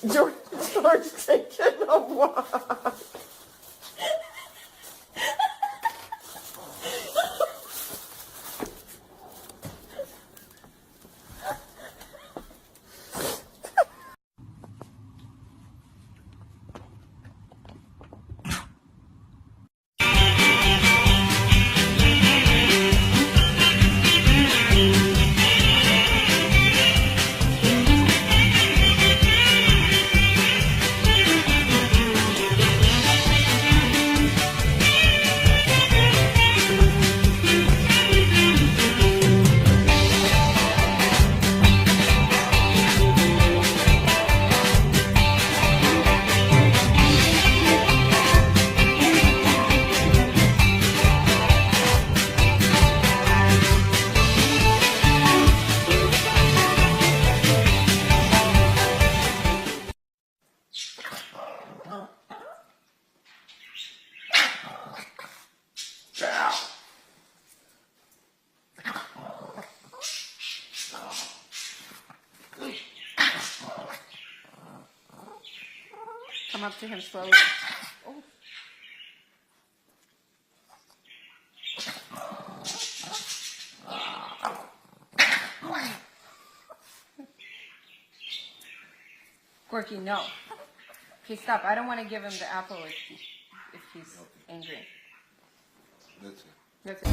George taking a walk. Come up to him slowly. Oh. Corky, no. Okay, stop. I don't want to give him the apple if he's angry. That's it. That's it.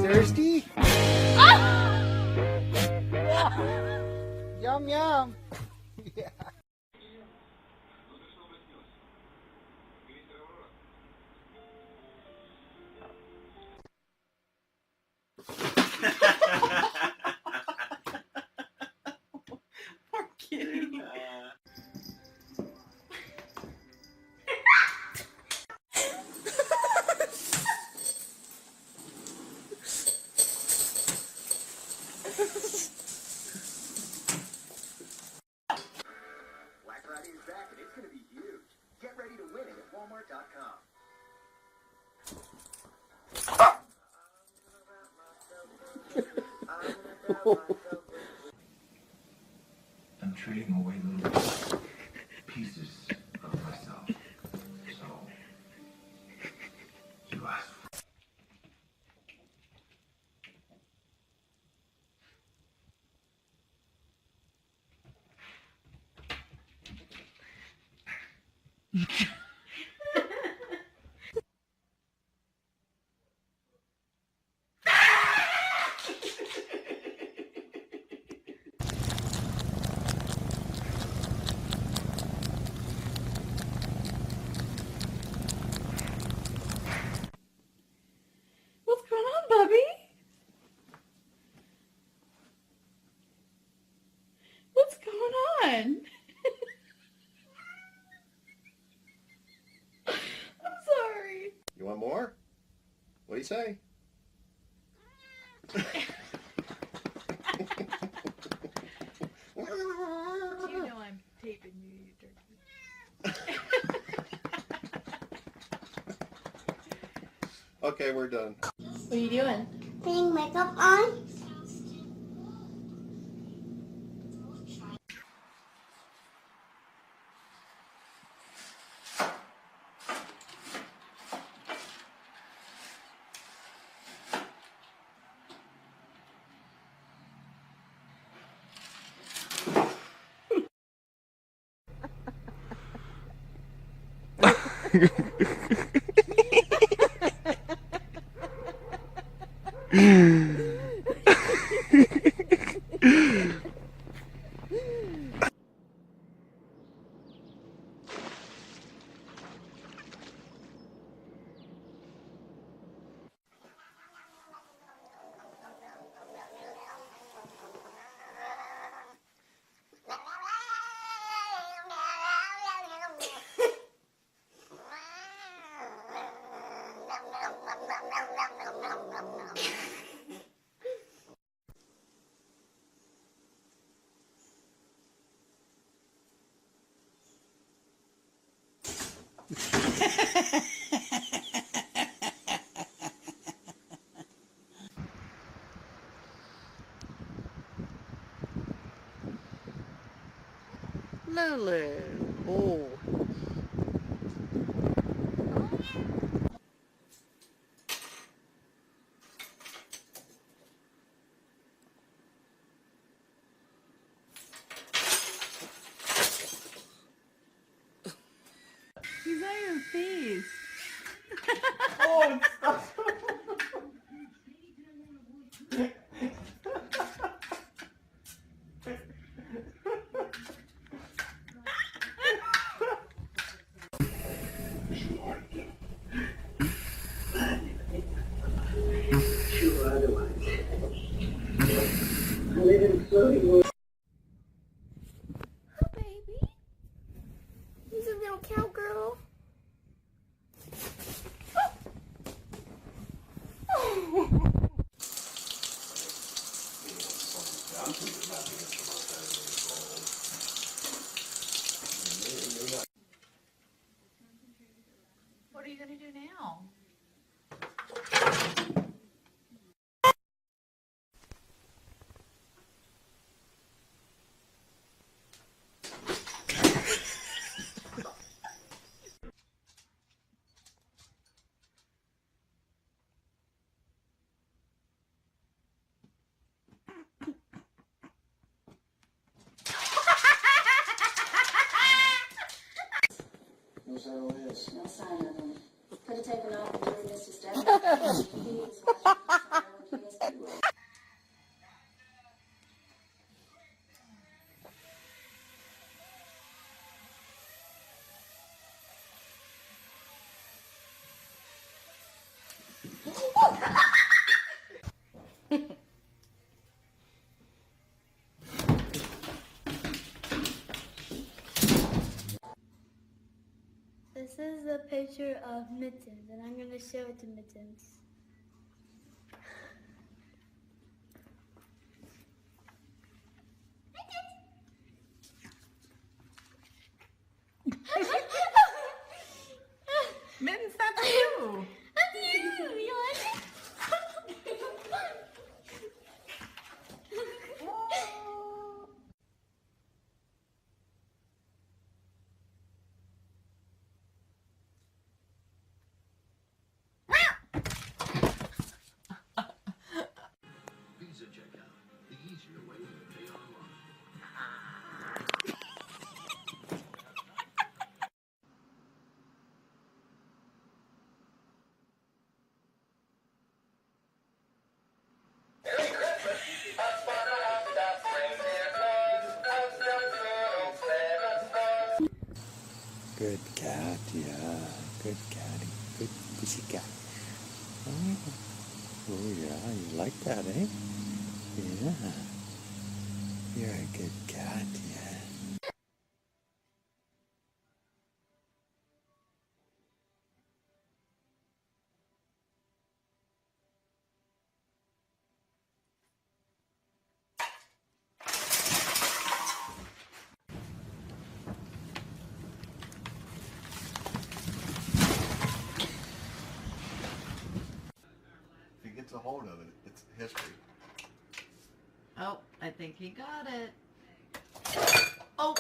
Thirsty? Yum, yum. Yeah. Poor kitty. Black Friday is back and it's going to be huge. Get ready to win it at Walmart.com. I'm trading away little pieces of myself. So, you asked for What's going on, Bubby? What's going on? I'm sorry. You want more? What do you say? You know I'm taping you, you turkey. Okay, we're done. What are you doing? Putting makeup on. Lulu. Oh. He's on your face. Oh, baby. He's a little cowgirl. What are you gonna do now? No sign of this. No sign of him. Could have taken off and really missed his death. He was watching his family. This is a picture of Mittens, and I'm going to show it to Mittens. Mittens, that's you. That's you! You like it? Visa checkout, the easier way to pay online. Good cat, yeah. Good catty. Good pussy cat. Oh, yeah. You like that, eh? Yeah. You're a good cat, yeah. a hold of it. It's history. Oh, I think he got it. Oh.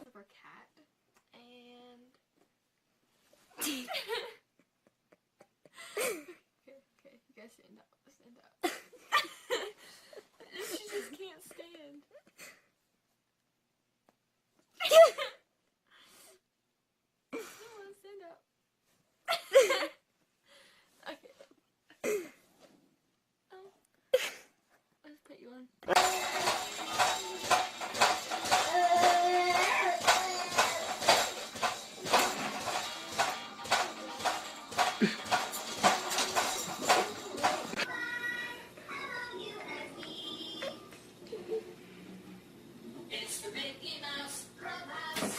Of our cat, and okay, you guys stand up, she just can't stand. Come on, stand up. Okay. Let's put you on. It's the Mickey Mouse Clubhouse.